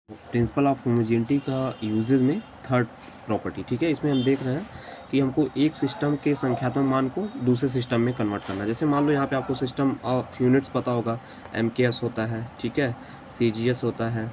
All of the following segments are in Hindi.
प्रिंसिपल ऑफ होमोजेनिटी का यूजेस में थर्ड प्रॉपर्टी, ठीक है। इसमें हम देख रहे हैं कि हमको एक सिस्टम के संख्यात्मक मान को दूसरे सिस्टम में कन्वर्ट करना है। जैसे मान लो यहाँ पे आपको सिस्टम ऑफ यूनिट्स पता होगा, MKS होता है, ठीक है, CGS होता है,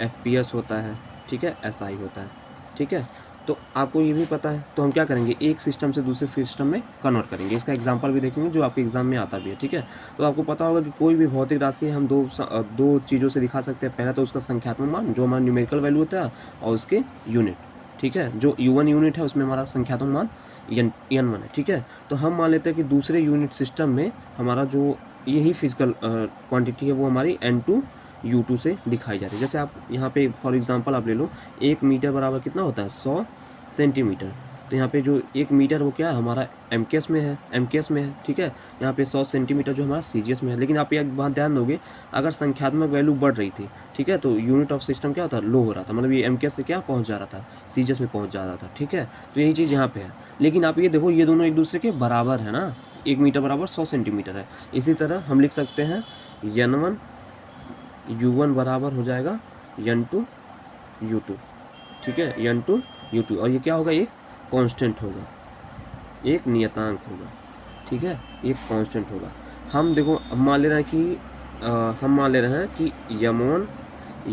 FPS होता है, ठीक है, SI होता है, ठीक है। तो आपको ये भी पता है, तो हम क्या करेंगे, एक सिस्टम से दूसरे सिस्टम में कन्वर्ट करेंगे। इसका एग्जांपल भी देखेंगे जो आपके एग्जाम में आता भी है, ठीक है। तो आपको पता होगा कि कोई भी भौतिक राशि हम दो चीज़ों से दिखा सकते हैं। पहला तो उसका संख्यात्मक मान जो हमारा न्यूमेरिकल वैल्यू होता है, और उसके यूनिट, ठीक है। जो U1 यूनिट है उसमें हमारा संख्यात्मक मान N1 है, ठीक है। तो हम मान लेते हैं कि दूसरे यूनिट सिस्टम में हमारा जो यही फिजिकल क्वांटिटी है वो हमारी N2 U2 से दिखाई जा रही है। जैसे आप यहाँ पे फॉर एग्जांपल आप ले लो, 1 मीटर बराबर कितना होता है, 100 सेंटीमीटर। तो यहाँ पे जो 1 मीटर वो क्या है, हमारा MKS में है, ठीक है। यहाँ पे 100 सेंटीमीटर जो हमारा CGS में है। लेकिन आप एक बात ध्यान दोगे, अगर संख्यात्मक वैल्यू बढ़ रही थी, ठीक है, तो यूनिट ऑफ सिस्टम क्या होता है, लो हो रहा था, मतलब ये MKS से क्या पहुँच जा रहा था, CGS में पहुँच जा रहा था, ठीक है। तो यही चीज़ यहाँ पे है। लेकिन आप ये देखो, ये दोनों एक दूसरे के बराबर है ना, 1 मीटर बराबर 100 सेंटीमीटर है। इसी तरह हम लिख सकते हैं N1 U1 बराबर हो जाएगा N2 U2, ठीक है, N2 U2। और ये क्या होगा, एक कांस्टेंट होगा, एक नियतांक होगा, ठीक है, एक कांस्टेंट होगा। हम देखो, हम मान ले रहे हैं कि M1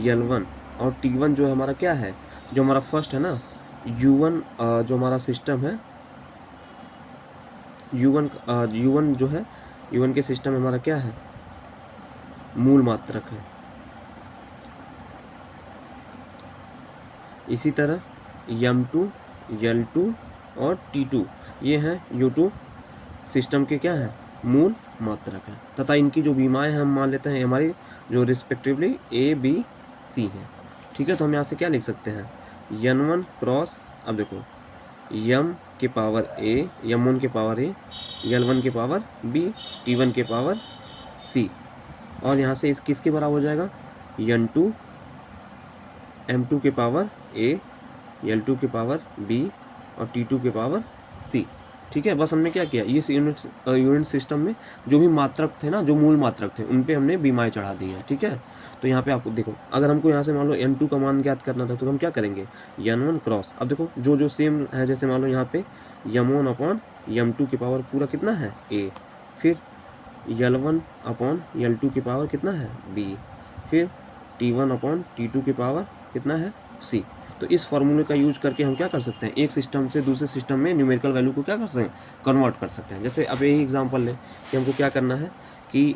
L1 और T1 जो हमारा क्या है, जो हमारा फर्स्ट है ना, U1 जो हमारा सिस्टम है, U1 जो है, U1 के सिस्टम में हमारा क्या है, मूल मात्रक है। इसी तरह M2 L2 और T2 ये हैं U2 सिस्टम के क्या है, मूल मात्रक है। तथा इनकी जो बीमाएँ हम मान लेते हैं हमारी जो रिस्पेक्टिवली ABC हैं, ठीक है। तो हम यहाँ से क्या लिख सकते हैं, N1 क्रॉस, अब देखो, M के पावर A, M1 के पावर A, L1 के पावर B, T1 के पावर C, और यहाँ से इस किसके बराबर हो जाएगा, N2 M2 के पावर A, L2 के पावर B और T2 के पावर C, ठीक है। बस हमने क्या किया, इस यूनिट सिस्टम में जो भी मात्रक थे ना, जो मूल मात्रक थे, उन पे हमने बीमाएँ चढ़ा दी हैं, ठीक है। तो यहाँ पे आपको देखो, अगर हमको यहाँ से मान लो N2 का मान ज्ञात करना था, तो हम क्या करेंगे, N1 क्रॉस, अब देखो जो सेम है, जैसे मान लो यहाँ पे M1 अपॉन M2 की पावर पूरा कितना है A, फिर L1 अपॉन L2 की पावर कितना है B, फिर T1 अपॉन T2 की पावर कितना है C। तो इस फॉर्मूले का यूज करके हम क्या कर सकते हैं, एक सिस्टम से दूसरे सिस्टम में न्यूमेरिकल वैल्यू को क्या कर सकते हैं, कन्वर्ट कर सकते हैं। जैसे अब यही एग्जांपल लें कि हमको क्या करना है कि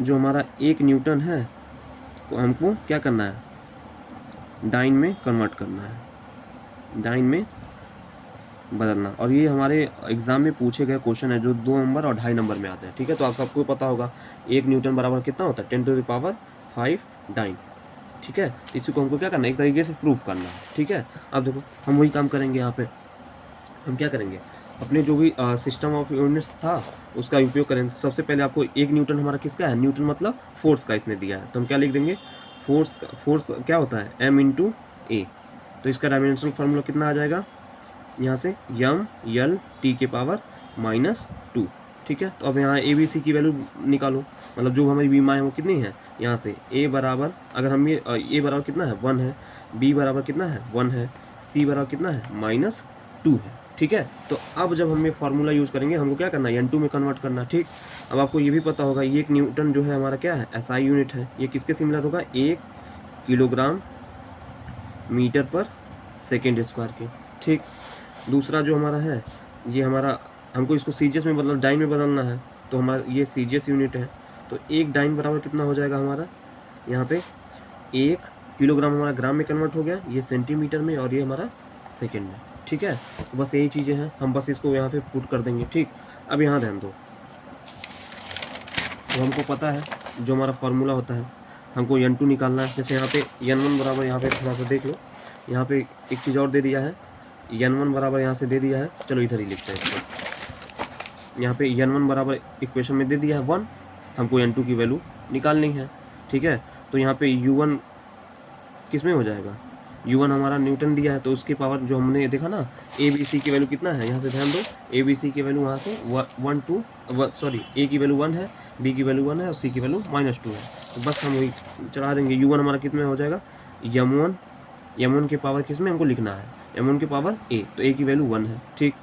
जो हमारा 1 न्यूटन है वो हमको क्या करना है, डाइन में कन्वर्ट करना है, डाइन में बदलना। और ये हमारे एग्जाम में पूछे गए क्वेश्चन है जो 2 नंबर और 2.5 नंबर में आते हैं, ठीक है। तो आप सबको पता होगा 1 न्यूटन बराबर कितना होता है, 10⁵ डाइन, ठीक है। तो इसी को हमको क्या करना है, एक तरीके से प्रूफ करना है, ठीक है। अब देखो हम वही काम करेंगे, यहाँ पे हम क्या करेंगे, अपने जो भी सिस्टम ऑफ यूनिट्स था उसका उपयोग करेंगे। सबसे पहले आपको 1 न्यूटन हमारा किसका है, न्यूटन मतलब फोर्स का इसने दिया है, तो हम क्या लिख देंगे, फोर्स क्या होता है, M×A। तो इसका डायमेंशनल फार्मूला कितना आ जाएगा, यहाँ से M/L/T के पावर -2, ठीक है। तो अब यहाँ ABC की वैल्यू निकालो, मतलब जो हमारी बीमा है वो कितनी है, यहाँ से A बराबर, अगर हम ये A बराबर कितना है 1 है, B बराबर कितना है 1 है, C बराबर कितना है -2 है, ठीक है। तो अब जब हम ये फार्मूला यूज़ करेंगे, हमको क्या करना है, N2 में कन्वर्ट करना है, ठीक। अब आपको ये भी पता होगा, ये 1 न्यूटन जो है हमारा क्या है, SI यूनिट है। ये किसके सिमिलर होगा, 1 किलोग्राम मीटर पर सेकेंड स्क्वायर के, ठीक। दूसरा जो हमारा है, ये हमारा, हमको इसको CGS में बदलना, डाइन में बदलना है, तो हमारा ये CGS यूनिट है। तो 1 डाइन बराबर कितना हो जाएगा हमारा, यहाँ पे 1 किलोग्राम हमारा ग्राम में कन्वर्ट हो गया, ये सेंटीमीटर में, और ये हमारा सेकेंड में, ठीक है। तो बस यही चीज़ें हैं, हम बस इसको यहाँ पे पुट कर देंगे, ठीक। अब यहाँ ध्यान दो, तो हमको पता है जो हमारा फार्मूला होता है, हमको N2 निकालना है। जैसे यहाँ पे N1 बराबर, यहाँ पे थोड़ा सा देख लो, यहाँ पे एक चीज़ और दे दिया है, N1 बराबर यहाँ से दे दिया है, चलो इधर ही लिखते हैं इसको। यहाँ पे N1 बराबर इक्वेशन में दे दिया है 1, हमको N2 की वैल्यू निकालनी है, ठीक है। तो यहाँ पे U1 किस में हो जाएगा, U1 हमारा न्यूटन दिया है, तो उसकी पावर जो हमने देखा ना, ABC की वैल्यू कितना है, यहाँ से ध्यान दो, ABC की वैल्यू वहाँ से 1 2 सॉरी, A की वैल्यू 1 है, B की वैल्यू 1 है और C की वैल्यू -2 है। तो बस हम वही चढ़ा देंगे, U1 हमारा कितने में हो जाएगा, m1 के पावर किस में हमको लिखना है, m1 के पावर a, तो a की वैल्यू 1 है, ठीक।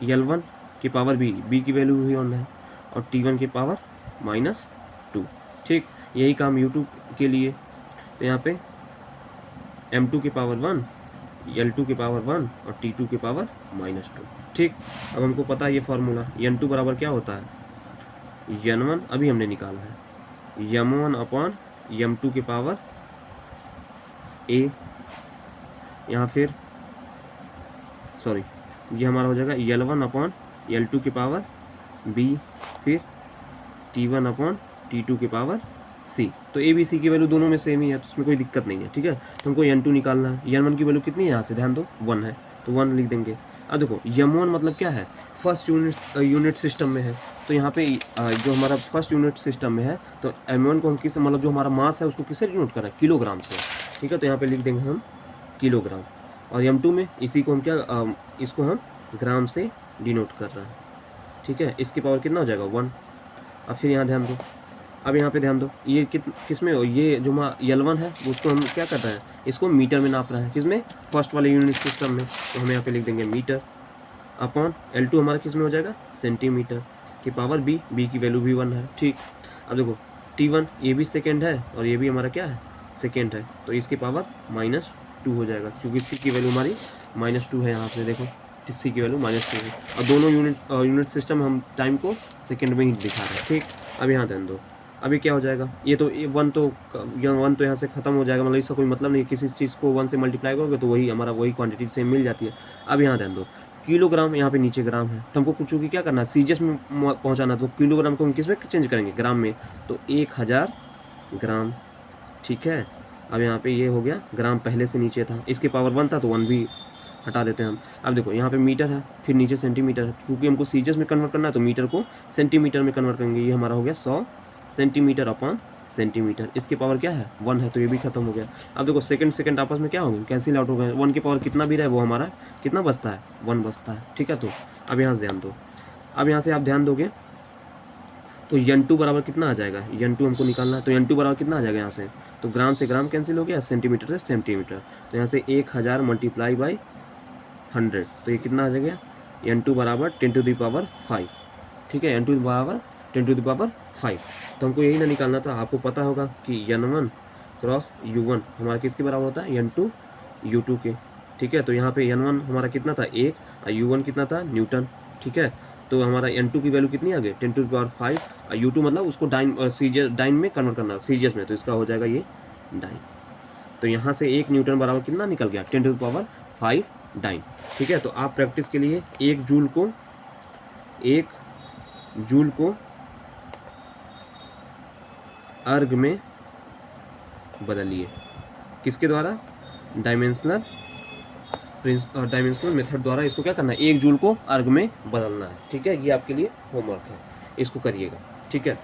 l1 की पावर b की वैल्यू भी 1 है, और t1 की पावर -2, ठीक। यही काम u2 के लिए, तो यहाँ पे m2 की पावर 1, l2 की पावर 1 और t2 की पावर -2, ठीक। अब हमको पता है ये फॉर्मूला, n2 बराबर क्या होता है, n1 अभी हमने निकाला है, m1 अपॉन m2 की पावर a, यहाँ फिर सॉरी ये हमारा हो जाएगा l1 अपॉन l2 की पावर b, फिर t1 अपॉन t2 की पावर c। तो a b c की वैल्यू दोनों में सेम ही है, तो उसमें कोई दिक्कत नहीं है, ठीक है। तो हमको n2 निकालना है, n1 की वैल्यू कितनी है, यहाँ से ध्यान दो 1 है, तो 1 लिख देंगे। अब देखो m1 मतलब क्या है, फर्स्ट यूनिट सिस्टम में है, तो यहाँ पे जो हमारा फर्स्ट यूनिट सिस्टम में है, तो m1 को हम किस मतलब जो हमारा मास है उसको किससे डिनोट कर रहे हैं, किलोग्राम से, ठीक है। तो यहाँ पे लिख देंगे हम किलोग्राम, और m2 में इसी को हम क्या इसको हम ग्राम से डिनोट कर रहे हैं, ठीक है। इसकी पावर कितना हो जाएगा 1। अब फिर यहाँ ध्यान दो, अब यहाँ पे ध्यान दो, ये किस में हो, ये जो l1 है उसको हम क्या कर रहे हैं, इसको मीटर में नाप रहे हैं, किस में, फर्स्ट वाले यूनिट सिस्टम में, तो हम यहाँ पे लिख देंगे मीटर, अपॉन l2 हमारा किस में हो जाएगा, सेंटीमीटर की पावर b की वैल्यू भी 1 है, ठीक। अब देखो t1 ये भी सेकेंड है और ये भी हमारा क्या है, सेकेंड है, तो इसकी पावर -2 हो जाएगा, क्योंकि सी की वैल्यू हमारी -2 है, यहाँ पे देखो सी की वैल्यू -2 है, और दोनों यूनिट सिस्टम हम टाइम को सेकेंड में ही दिखा रहे हैं, ठीक। अब यहाँ ध्यान दो, अभी क्या हो जाएगा, ये तो 1 तो यहाँ से ख़त्म हो जाएगा, मतलब इसका कोई मतलब नहीं, किसी चीज़ को 1 से मल्टीप्लाई करोगे तो वही हमारा वही क्वांटिटी सेम मिल जाती है। अब यहाँ ध्यान दो, किलोग्राम यहाँ पे नीचे ग्राम है, तो हमको कुछ की क्या करना है, सीजीएस में पहुँचाना, तो किलोग्राम को हम किस में चेंज करेंगे, ग्राम में, तो 1000 ग्राम, ठीक है। अब यहाँ पे ये हो गया, ग्राम पहले से नीचे था, इसके पावर 1 था तो 1 भी हटा देते हैं हम। अब देखो यहाँ पे मीटर है, फिर नीचे सेंटीमीटर है, क्योंकि हमको सीजीएस में कन्वर्ट करना है तो मीटर को सेंटीमीटर में कन्वर्ट करेंगे, ये हमारा हो गया 100 सेंटीमीटर अपॉन सेंटीमीटर, इसके पावर क्या है 1 है, तो ये भी खत्म हो गया। अब देखो सेकंड आपस में क्या हो गए, कैंसिल आउट हो गए, 1 की पावर कितना भी रहे वो हमारा कितना बचता है, 1 बचता है, ठीक है। तो अब यहाँ से ध्यान दो, अब यहाँ से आप ध्यान दोगे तो n2 बराबर कितना आ जाएगा, n2 हमको निकालना है, तो n2 बराबर कितना आ जाएगा यहाँ से, तो ग्राम से ग्राम कैंसिल हो गया, सेंटीमीटर से सेंटीमीटर, तो यहाँ से 1000 मल्टीप्लाई बाई 100, तो ये कितना आ जाएगा, n2 बराबर 10⁵, ठीक है, n2 बराबर 10⁵। तो हमको यही ना निकालना था, आपको पता होगा कि n1 क्रॉस u1 हमारा किसके बराबर होता है, n2 u2 के, ठीक है। तो यहाँ पे n1 हमारा कितना था 1 और u1 कितना था न्यूटन, ठीक है। तो हमारा n2 की वैल्यू कितनी आ गई 10⁵, और u2 मतलब उसको डाइन में कन्वर्ट करना, सीजीएस में, तो इसका हो जाएगा ये डाइन। तो यहाँ से 1 न्यूटन बराबर कितना निकल गया 10⁵ डाइन, ठीक है। तो आप प्रैक्टिस के लिए 1 जूल को अर्ग में बदलिए, किसके द्वारा, डायमेंशनल मेथड द्वारा इसको क्या करना है, 1 जूल को अर्ग में बदलना है, ठीक है। ये आपके लिए होमवर्क है, इसको करिएगा, ठीक है।